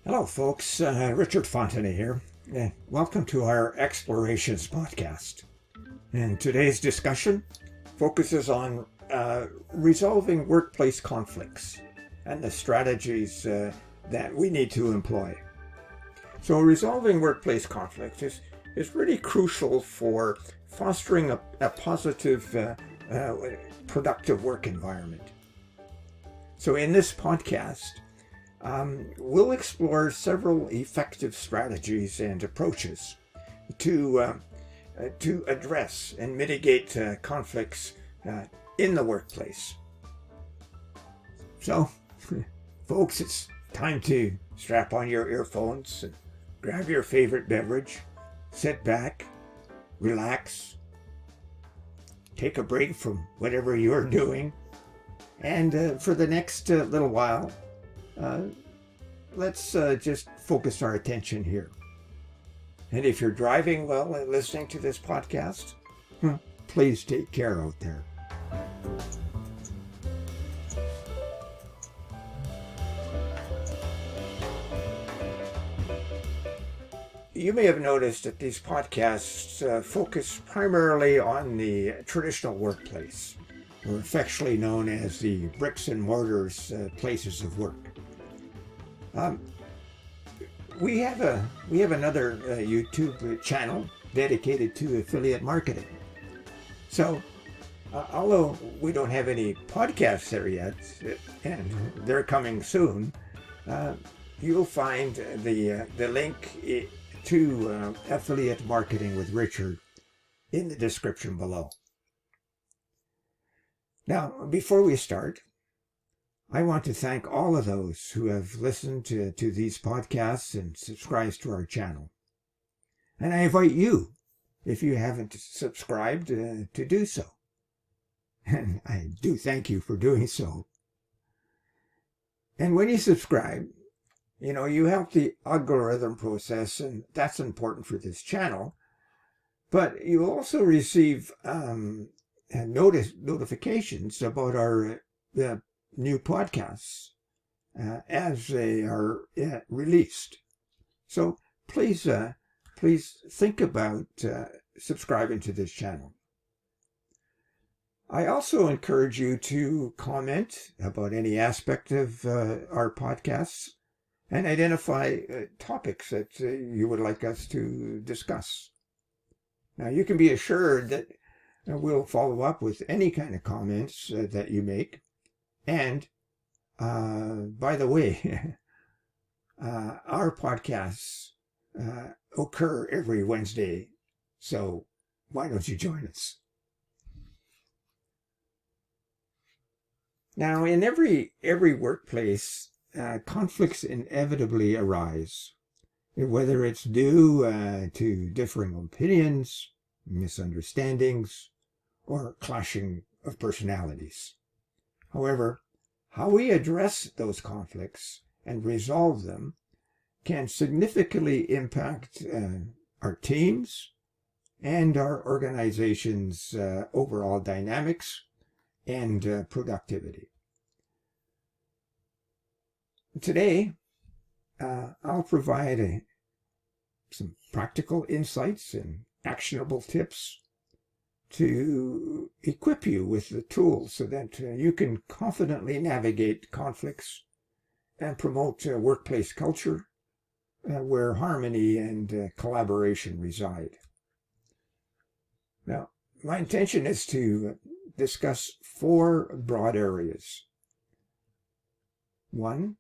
Hello, folks. Richard Fontenay here. Welcome to our Explorations podcast. And today's discussion focuses on resolving workplace conflicts and the strategies that we need to employ. So, resolving workplace conflicts is really crucial for fostering a positive, productive work environment. So, in this podcast, we'll explore several effective strategies and approaches to address and mitigate conflicts in the workplace. So, folks, it's time to strap on your earphones and grab your favorite beverage, sit back, relax, take a break from whatever you're doing, and for the next little while, let's just focus our attention here. And if you're driving while listening to this podcast, please take care out there. You may have noticed that these podcasts focus primarily on the traditional workplace, or affectionately known as the bricks and mortars places of work. We have another YouTube channel dedicated to affiliate marketing. So, although we don't have any podcasts there yet, and they're coming soon, you'll find the link to affiliate marketing with Richard in the description below. Now, before we start, I want to thank all of those who have listened to these podcasts and subscribed to our channel. And I invite you, if you haven't subscribed, to do so. And I do thank you for doing so. And when you subscribe, you help the algorithm process, and that's important for this channel. But you also receive notifications about our new podcasts as they are released. So please think about subscribing to this channel. I also encourage you to comment about any aspect of our podcasts and identify topics that you would like us to discuss. Now, you can be assured that we'll follow up with any kind of comments that you make. And, by the way, our podcasts occur every Wednesday, so why don't you join us? Now, in every workplace, conflicts inevitably arise, whether it's due to differing opinions, misunderstandings, or clashing of personalities. However, how we address those conflicts and resolve them can significantly impact our teams and our organization's overall dynamics and productivity. Today, I'll provide some practical insights and actionable tips to equip you with the tools so that you can confidently navigate conflicts and promote a workplace culture where harmony and collaboration reside. Now, my intention is to discuss 4 broad areas. 1,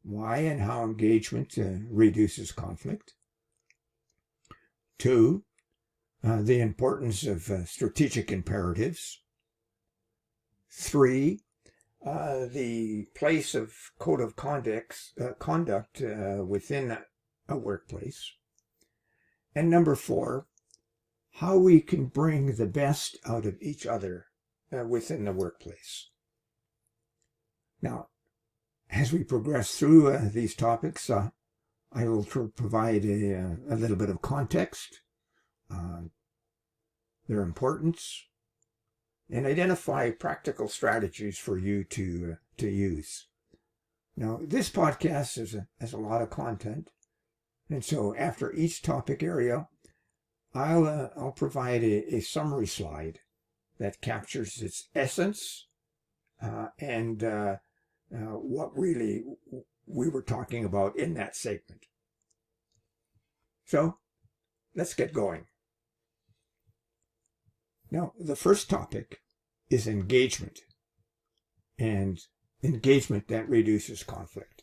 why and how engagement reduces conflict. 2, the importance of strategic imperatives. 3, the place of code of conduct within a workplace. And number 4, how we can bring the best out of each other within the workplace. Now, as we progress through these topics, I will provide a little bit of context, their importance, and identify practical strategies for you to use. Now, this podcast has a lot of content, and so after each topic area, I'll provide a summary slide that captures its essence and what really we were talking about in that segment. So let's get going. Now, the first topic is engagement, and engagement that reduces conflict.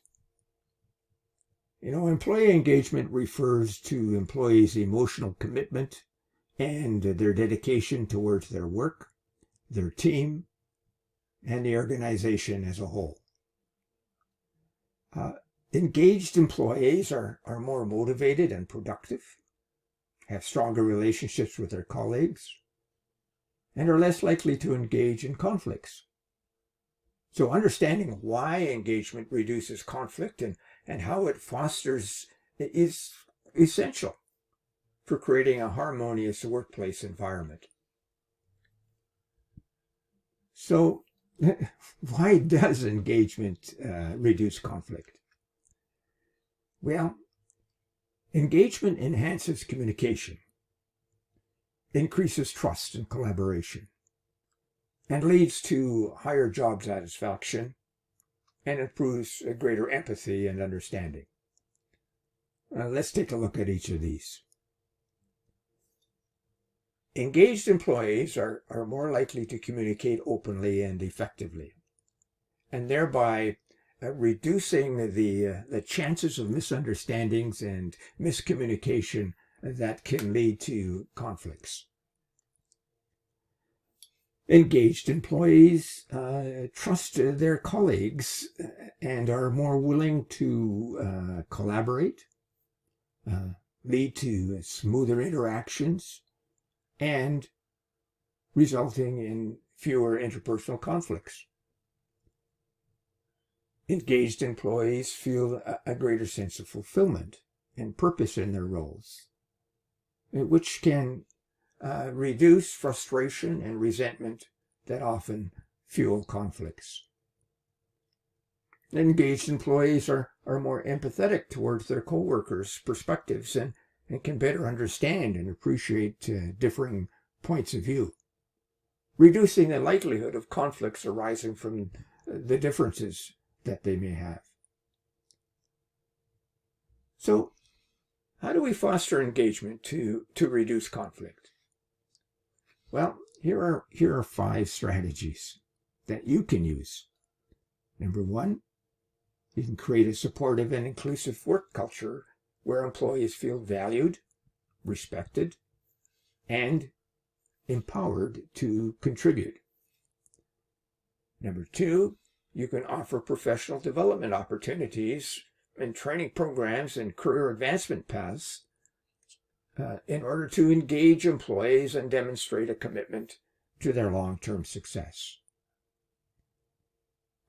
Employee engagement refers to employees' emotional commitment and their dedication towards their work, their team, and the organization as a whole. Engaged employees are more motivated and productive, have stronger relationships with their colleagues, and are less likely to engage in conflicts. So understanding why engagement reduces conflict and how it fosters is essential for creating a harmonious workplace environment. So why does engagement reduce conflict? Well, engagement enhances communication, increases trust and collaboration, and leads to higher job satisfaction and improves greater empathy and understanding. Let's take a look at each of these. Engaged employees are more likely to communicate openly and effectively, and thereby reducing the chances of misunderstandings and miscommunication that can lead to conflicts. Engaged employees trust their colleagues and are more willing to collaborate, lead to smoother interactions, and resulting in fewer interpersonal conflicts. Engaged employees feel a greater sense of fulfillment and purpose in their roles, which can reduce frustration and resentment that often fuel conflicts. Engaged employees are more empathetic towards their co-workers' perspectives and can better understand and appreciate differing points of view, reducing the likelihood of conflicts arising from the differences that they may have. So, how do we foster engagement to reduce conflict? Well, here are 5 strategies that you can use. Number 1, you can create a supportive and inclusive work culture where employees feel valued, respected, and empowered to contribute. Number 2, you can offer professional development opportunities and training programs and career advancement paths in order to engage employees and demonstrate a commitment to their long-term success.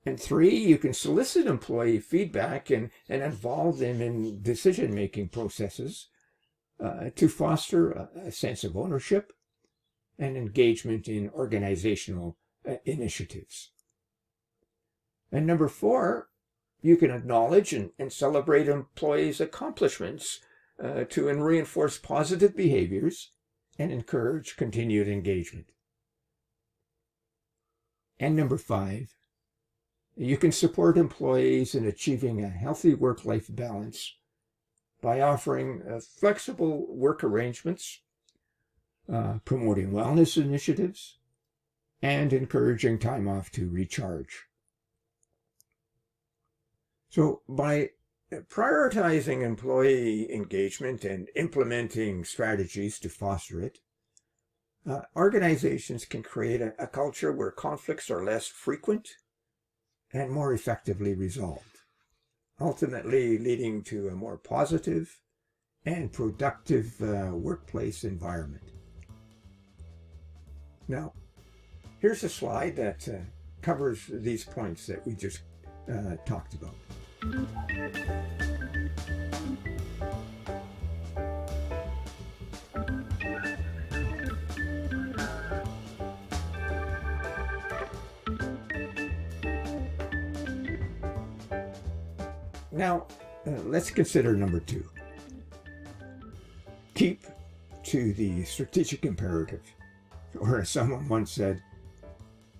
And 3, you can solicit employee feedback and involve them in decision-making processes to foster a sense of ownership and engagement in organizational initiatives. And number 4, you can acknowledge and celebrate employees' accomplishments to reinforce positive behaviors and encourage continued engagement. And number 5, you can support employees in achieving a healthy work-life balance by offering flexible work arrangements, promoting wellness initiatives, and encouraging time off to recharge. So by prioritizing employee engagement and implementing strategies to foster it, organizations can create a culture where conflicts are less frequent and more effectively resolved, ultimately leading to a more positive and productive workplace environment. Now, here's a slide that covers these points that we just talked about. Now, let's consider number 2. Keep to the strategic imperative, or as someone once said,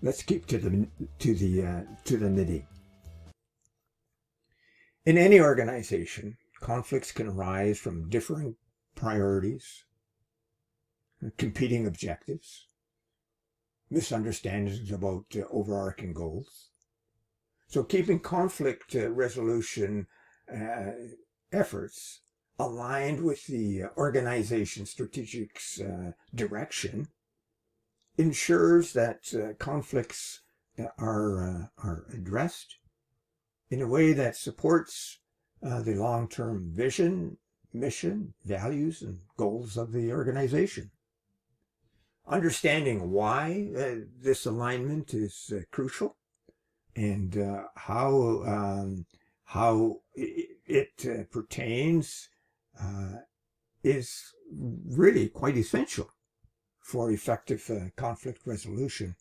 let's keep to the knitting. In any organization, conflicts can arise from differing priorities, competing objectives, misunderstandings about overarching goals. So keeping conflict resolution efforts aligned with the organization's strategic direction ensures that conflicts are addressed in a way that supports the long-term vision, mission, values, and goals of the organization. Understanding why this alignment is crucial and how it pertains is really quite essential for effective conflict resolution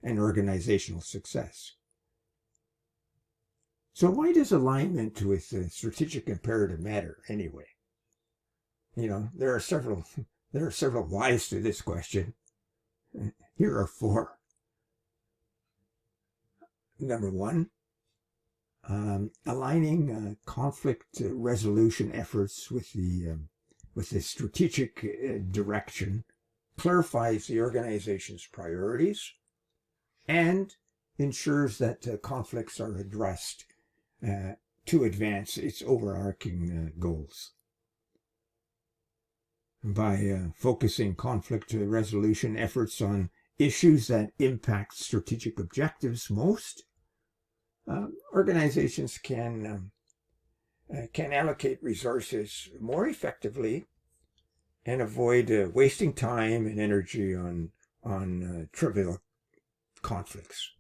and organizational success. So why does alignment with the strategic imperative matter anyway? There are several whys to this question. Here are 4. Number 1, aligning conflict resolution efforts with the strategic direction clarifies the organization's priorities and ensures that conflicts are addressed to advance its overarching goals. By focusing conflict resolution efforts on issues that impact strategic objectives most, organizations can allocate resources more effectively and avoid wasting time and energy on trivial conflicts.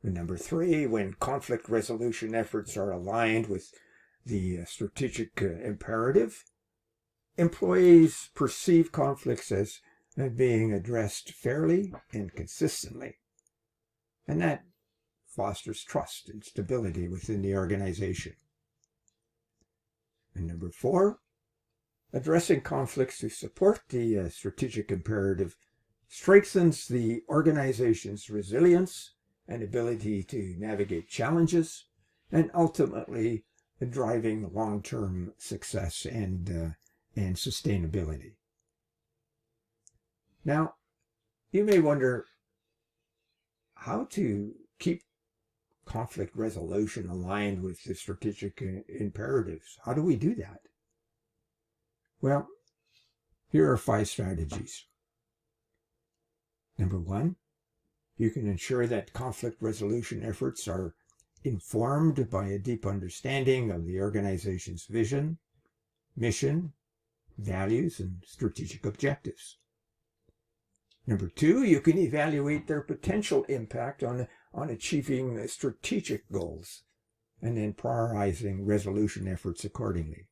And number 3, when conflict resolution efforts are aligned with the strategic imperative, employees perceive conflicts as being addressed fairly and consistently, and that fosters trust and stability within the organization. And number 4, addressing conflicts to support the strategic imperative strengthens the organization's resilience and ability to navigate challenges, and ultimately driving long-term success and sustainability. Now, you may wonder how to keep conflict resolution aligned with the strategic imperatives. How do we do that? Well, here are 5 strategies. Number 1, you can ensure that conflict resolution efforts are informed by a deep understanding of the organization's vision, mission, values, and strategic objectives. Number 2, you can evaluate their potential impact on achieving strategic goals and then prioritizing resolution efforts accordingly.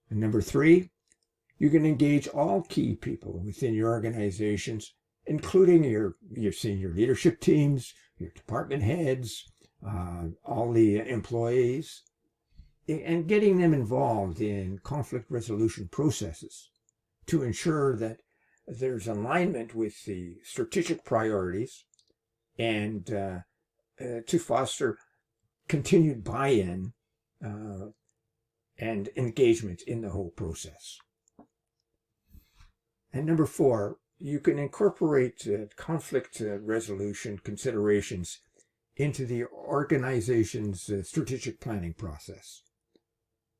And number 3, you can engage all key people within your organizations, including your senior leadership teams, your department heads, all the employees, and getting them involved in conflict resolution processes to ensure that there's alignment with the strategic priorities and to foster continued buy-in and engagement in the whole process. And number 4, you can incorporate conflict resolution considerations into the organization's strategic planning process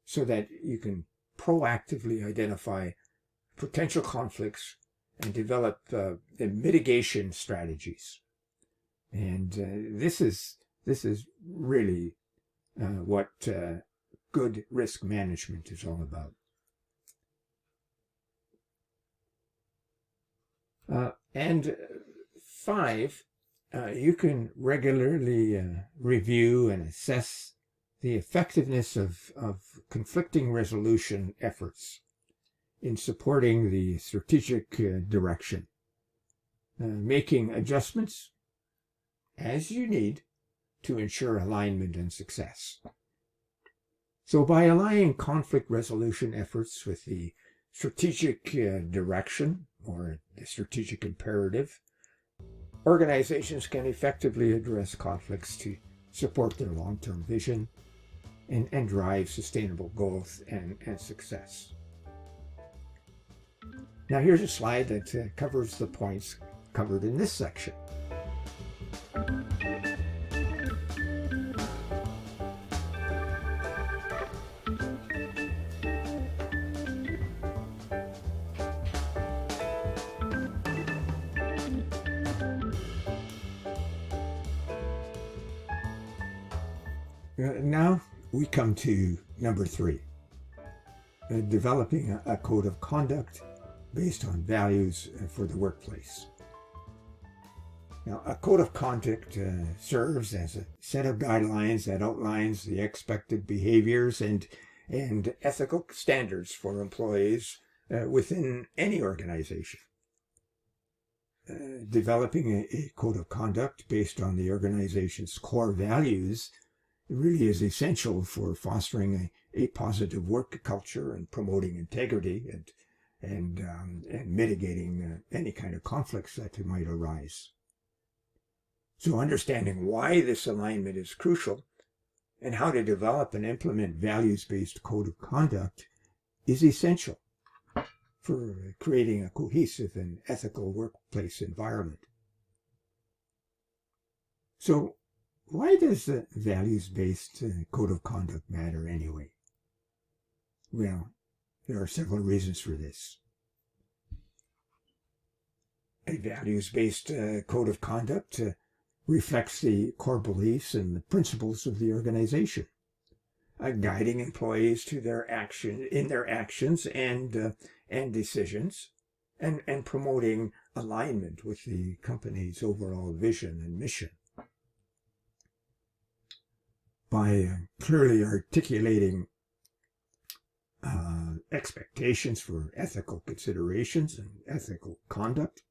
so that you can proactively identify potential conflicts and develop the mitigation strategies. And this is really what good risk management is all about. And 5, you can regularly review and assess the effectiveness of conflicting resolution efforts in supporting the strategic direction, making adjustments as you need to ensure alignment and success. So by aligning conflict resolution efforts with the strategic direction or the strategic imperative, organizations can effectively address conflicts to support their long-term vision and drive sustainable growth and success. Now here's a slide that covers the points covered in this section. Now we come to number 3, developing a code of conduct based on values for the workplace. Now, a code of conduct serves as a set of guidelines that outlines the expected behaviors and ethical standards for employees within any organization. Developing a code of conduct based on the organization's core values really is essential for fostering a positive work culture and promoting integrity and mitigating any kind of conflicts that might arise. So understanding why this alignment is crucial and how to develop and implement values-based code of conduct is essential for creating a cohesive and ethical workplace environment. So why does the values-based code of conduct matter anyway? Well, there are several reasons for this. A values-based code of conduct reflects the core beliefs and the principles of the organization, guiding employees to their actions and decisions, and promoting alignment with the company's overall vision and mission. By clearly articulating expectations for ethical considerations and ethical conduct,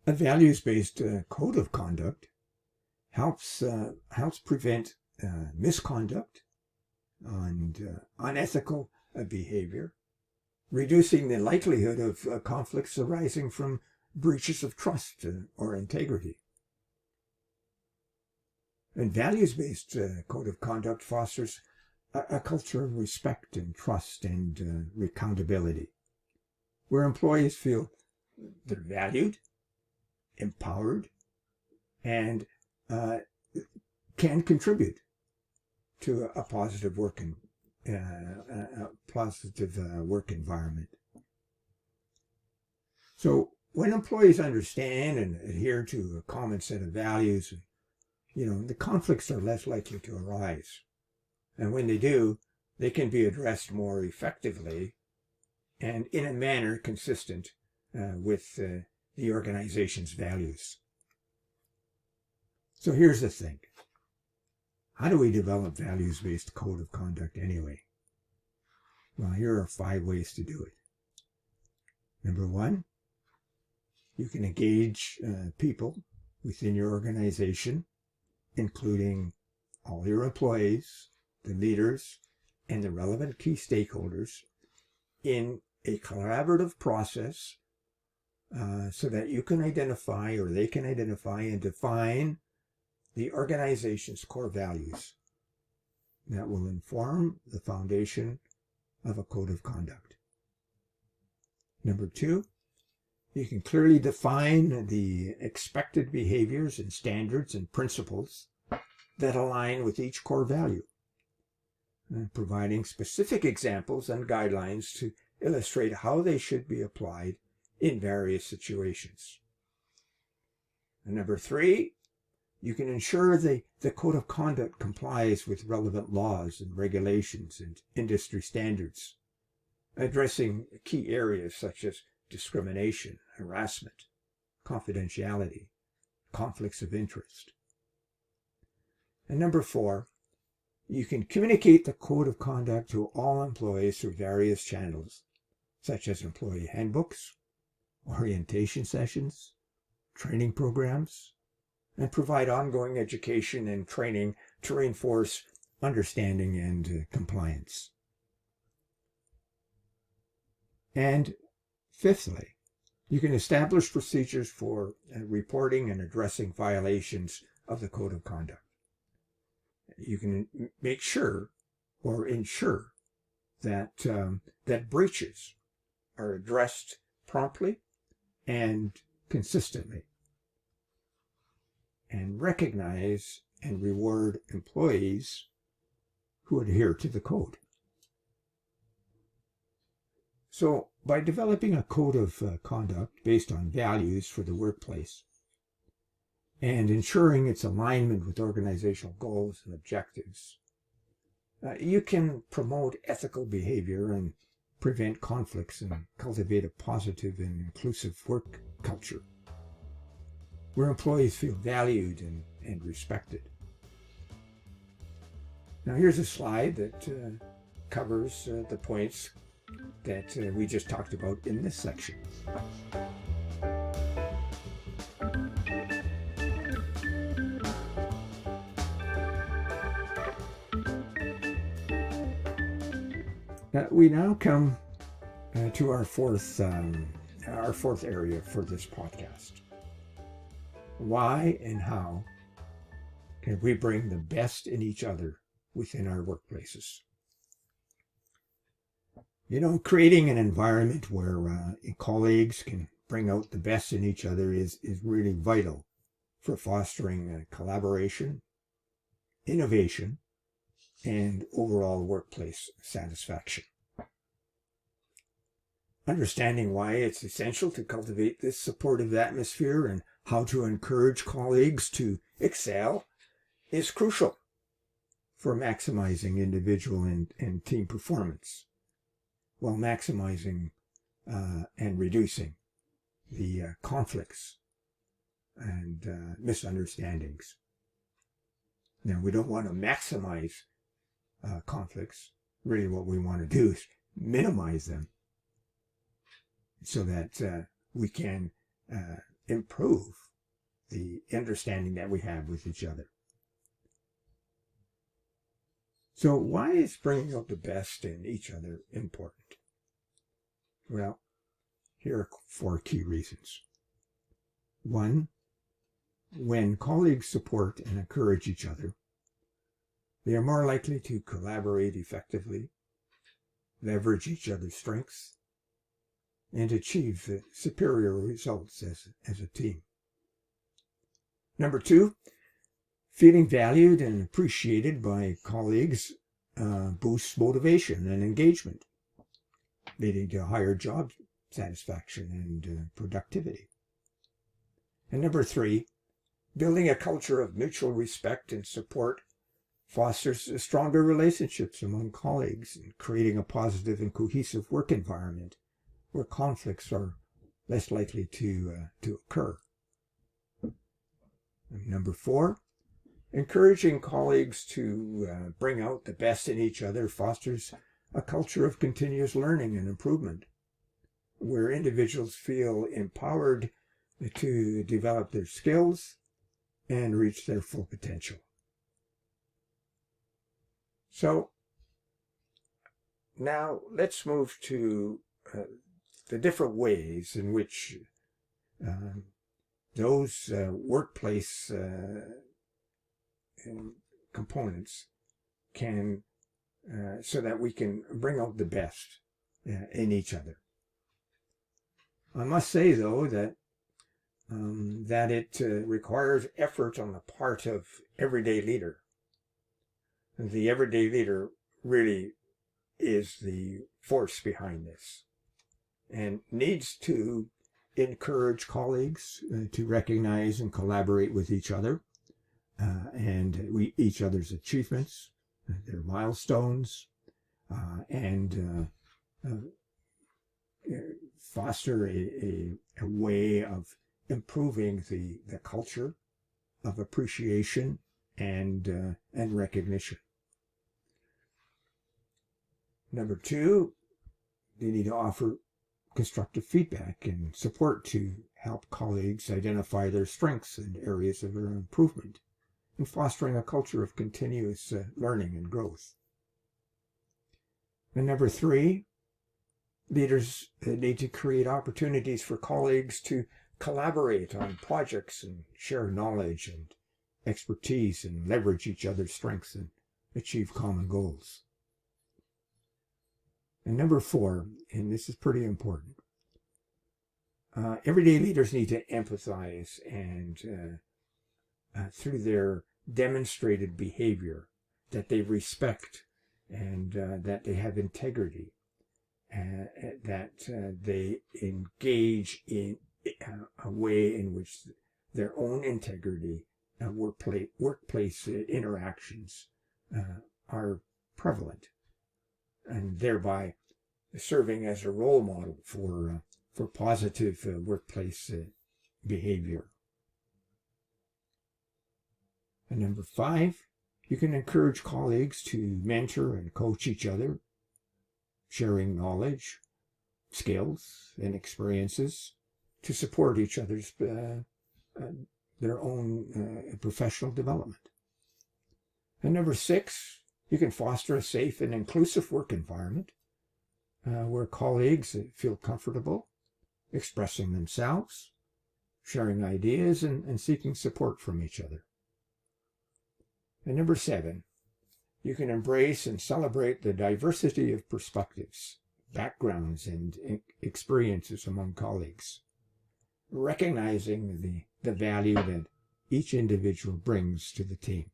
a values-based code of conduct helps prevent misconduct and unethical behavior, reducing the likelihood of conflicts arising from breaches of trust or integrity. And values-based code of conduct fosters a culture of respect and trust and accountability, where employees feel they're valued, empowered, and can contribute to a positive work environment. So when employees understand and adhere to a common set of values, the conflicts are less likely to arise. And when they do, they can be addressed more effectively and in a manner consistent with the organization's values. So here's the thing. How do we develop values-based code of conduct anyway? Well, here are 5 ways to do it. Number 1, you can engage people within your organization, including all your employees, the leaders, and the relevant key stakeholders in a collaborative process so that you can identify, or they can identify and define the organization's core values that will inform the foundation of a code of conduct. Number 2, you can clearly define the expected behaviors and standards and principles that align with each core value, providing specific examples and guidelines to illustrate how they should be applied in various situations. And number 3, you can ensure the code of conduct complies with relevant laws and regulations and industry standards, addressing key areas such as discrimination, harassment, confidentiality, conflicts of interest. And number 4, you can communicate the code of conduct to all employees through various channels, such as employee handbooks, orientation sessions, training programs, and provide ongoing education and training to reinforce understanding and compliance. And fifthly, you can establish procedures for reporting and addressing violations of the Code of Conduct. You can make sure or ensure that that breaches are addressed promptly and consistently, and recognize and reward employees who adhere to the code. So, by developing a code of conduct based on values for the workplace and ensuring its alignment with organizational goals and objectives, you can promote ethical behavior and prevent conflicts and cultivate a positive and inclusive work culture where employees feel valued and respected. Now here's a slide that covers the points that we just talked about in this section. We now come to our fourth area for this podcast. Why and how can we bring the best in each other within our workplaces? Creating an environment where colleagues can bring out the best in each other is really vital for fostering collaboration, innovation, and overall workplace satisfaction. Understanding why it's essential to cultivate this supportive atmosphere and how to encourage colleagues to excel is crucial for maximizing individual and team performance, while maximizing and reducing the conflicts and misunderstandings. Now, we don't want to maximize conflicts. Really what we want to do is minimize them so that we can improve the understanding that we have with each other. So why is bringing out the best in each other important? Well, here are 4 key reasons. 1, when colleagues support and encourage each other, they are more likely to collaborate effectively, leverage each other's strengths, and achieve superior results as a team. Number 2, feeling valued and appreciated by colleagues boosts motivation and engagement, leading to higher job satisfaction and productivity. And number 3, building a culture of mutual respect and support fosters stronger relationships among colleagues and creating a positive and cohesive work environment where conflicts are less likely to occur. And number 4, encouraging colleagues to bring out the best in each other fosters a culture of continuous learning and improvement, where individuals feel empowered to develop their skills and reach their full potential. So now let's move to the different ways in which those workplace components can, so that we can bring out the best in each other. I must say, though, that it requires effort on the part of everyday leader. The everyday leader really is the force behind this and needs to encourage colleagues to recognize and collaborate with each other and each other's achievements, their milestones, and foster a way of improving the culture of appreciation and recognition. Number 2, they need to offer constructive feedback and support to help colleagues identify their strengths and areas of improvement, and fostering a culture of continuous learning and growth. And number 3, leaders need to create opportunities for colleagues to collaborate on projects and share knowledge and expertise and leverage each other's strengths and achieve common goals. And number 4, and this is pretty important, everyday leaders need to empathize and through their demonstrated behavior that they respect and that they have integrity, that they engage in a way in which their own integrity and workplace interactions are prevalent, and thereby serving as a role model for positive workplace behavior. And number 5, you can encourage colleagues to mentor and coach each other, sharing knowledge, skills, and experiences to support each other's their own professional development. And number 6, you can foster a safe and inclusive work environment where colleagues feel comfortable expressing themselves, sharing ideas, and seeking support from each other. And number 7, you can embrace and celebrate the diversity of perspectives, backgrounds, and experiences among colleagues, recognizing the value that each individual brings to the team.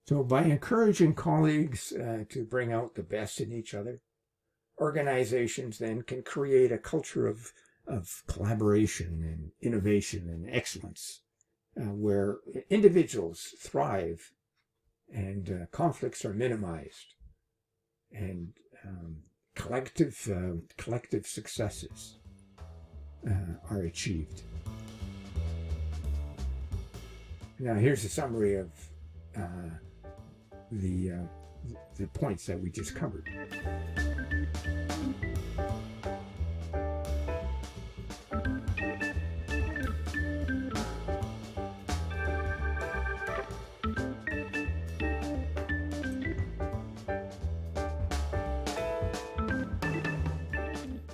So by encouraging colleagues to bring out the best in each other, organizations then can create a culture of collaboration and innovation and excellence, where individuals thrive and conflicts are minimized and collective successes are achieved. Now here's a summary of the points that we just covered.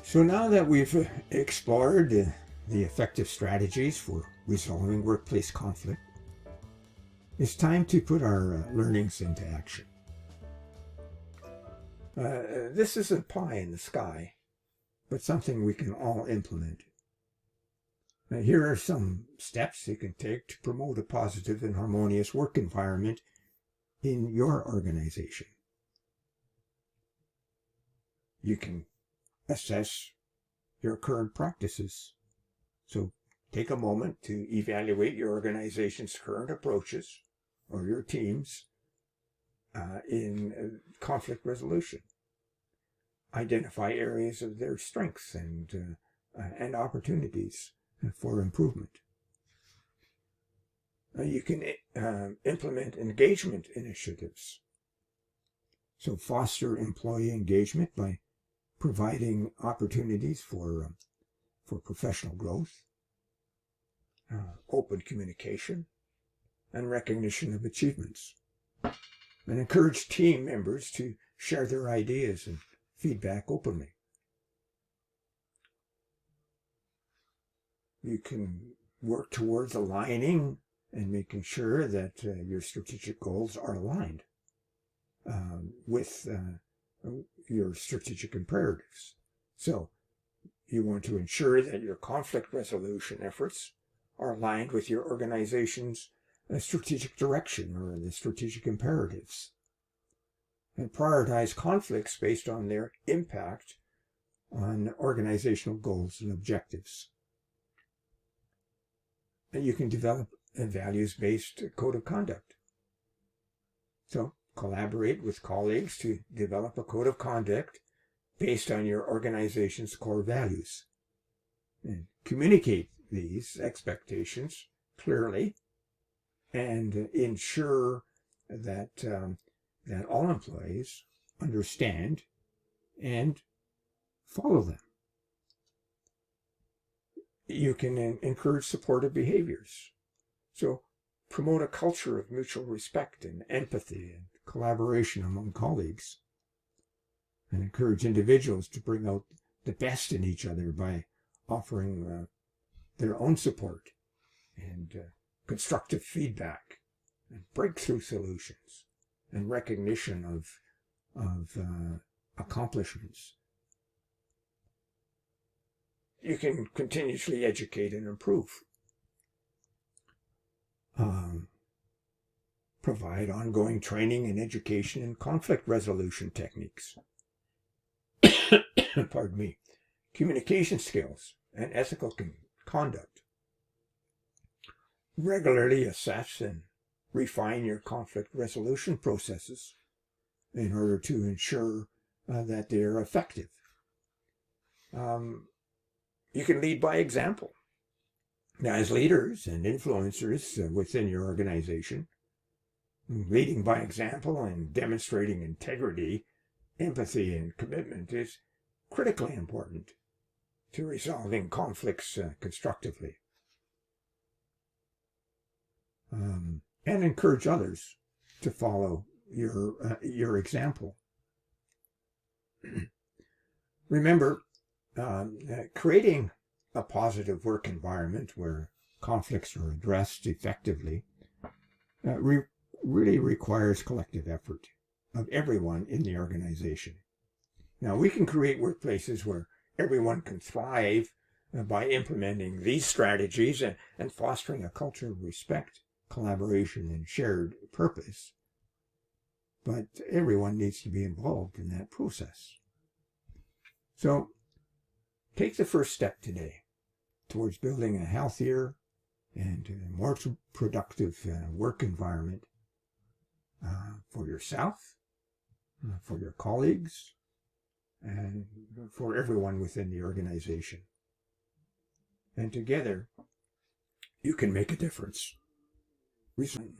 So now that we've explored the effective strategies for resolving workplace conflict, it's time to put our learnings into action. This isn't pie in the sky, but something we can all implement. Now, here are some steps you can take to promote a positive and harmonious work environment in your organization. You can assess your current practices. So take a moment to evaluate your organization's current approaches or your team's in conflict resolution. Identify areas of their strengths and opportunities for improvement. You can implement engagement initiatives. So foster employee engagement by providing opportunities for professional growth, open communication, and recognition of achievements. And encourage team members to share their ideas and feedback openly. You can work towards aligning and making sure that your strategic goals are aligned with your strategic imperatives. So you want to ensure that your conflict resolution efforts are aligned with your organization's strategic direction or the strategic imperatives, and prioritize conflicts based on their impact on organizational goals and objectives. And you can develop a values-based code of conduct. So collaborate with colleagues to develop a code of conduct based on your organization's core values, and communicate these expectations clearly and ensure that that all employees understand and follow them. You can encourage supportive behaviors. So promote a culture of mutual respect and empathy and collaboration among colleagues. And encourage individuals to bring out the best in each other by offering their own support and constructive feedback and breakthrough solutions and recognition of accomplishments. You can continuously educate and improve. Provide ongoing training and education in conflict resolution techniques. Pardon me. Communication skills and ethical conduct. Regularly assess and refine your conflict resolution processes in order to ensure that they're effective. You can lead by example. Now, as leaders and influencers within your organization, leading by example and demonstrating integrity, empathy, and commitment is critically important to resolving conflicts constructively. And encourage others to follow your example. Remember, creating a positive work environment where conflicts are addressed effectively really requires collective effort of everyone in the organization. Now, we can create workplaces where everyone can thrive by implementing these strategies and fostering a culture of respect, collaboration, and shared purpose. But everyone needs to be involved in that process. So, take the first step today towards building a healthier and more productive work environment for yourself, for your colleagues, and for everyone within the organization. And together, you can make a difference.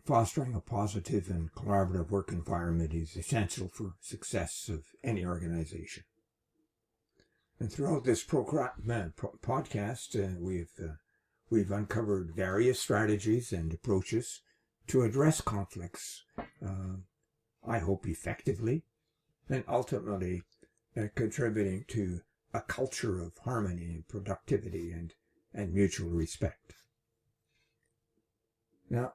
Fostering a positive and collaborative work environment is essential for success of any organization. And throughout this podcast, we've uncovered various strategies and approaches to address conflicts, I hope effectively, and ultimately contributing to a culture of harmony and productivity and mutual respect. Now,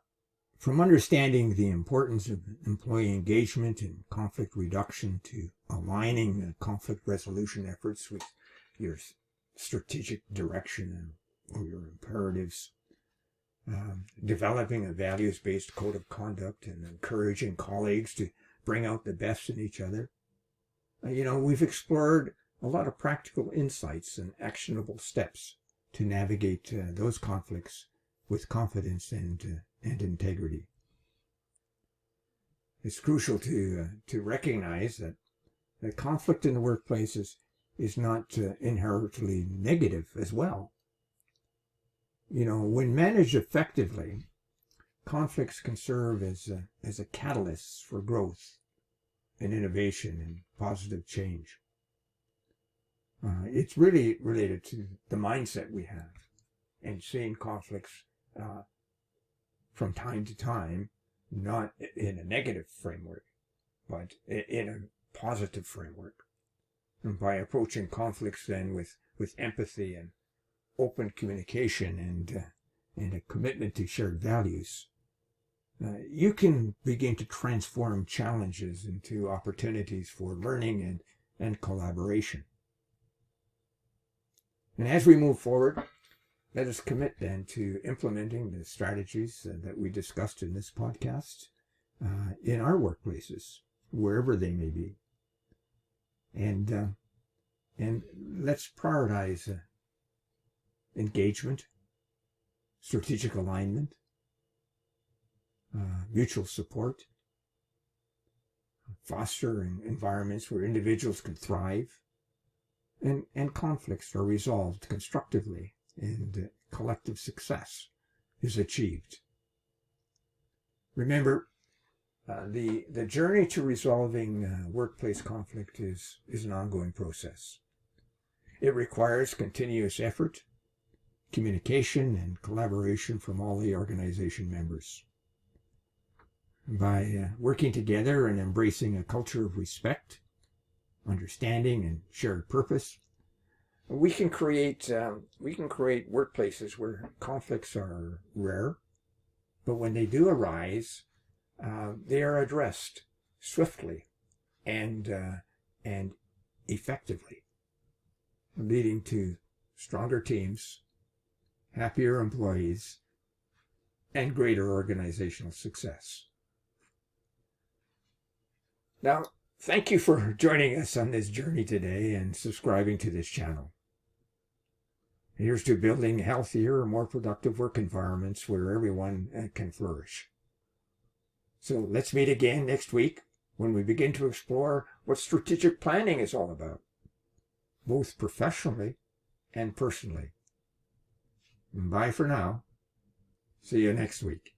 from understanding the importance of employee engagement and conflict reduction to aligning conflict resolution efforts with your strategic direction or your imperatives, developing a values-based code of conduct and encouraging colleagues to bring out the best in each other, we've explored a lot of practical insights and actionable steps to navigate those conflicts with confidence and integrity. It's crucial to recognize that conflict in the workplace is not inherently negative as well. When managed effectively, conflicts can serve as a catalyst for growth and innovation and positive change. It's really related to the mindset we have and seeing conflicts from time to time, not in a negative framework, but in a positive framework. And by approaching conflicts then with empathy and open communication and a commitment to shared values, you can begin to transform challenges into opportunities for learning and collaboration. And as we move forward, let us commit then to implementing the strategies that we discussed in this podcast in our workplaces, wherever they may be. And let's prioritize engagement, strategic alignment, mutual support, fostering environments where individuals can thrive, and conflicts are resolved constructively and collective success is achieved. Remember, the journey to resolving workplace conflict is an ongoing process. It requires continuous effort, communication and collaboration from all the organization members. By working together and embracing a culture of respect, understanding, and shared purpose, we can create workplaces where conflicts are rare, but when they do arise, they are addressed swiftly and effectively, leading to stronger teams, happier employees, and greater organizational success. Now, thank you for joining us on this journey today and subscribing to this channel. Here's to building healthier, more productive work environments where everyone can flourish. So let's meet again next week when we begin to explore what strategic planning is all about, both professionally and personally. Bye for now. See you next week.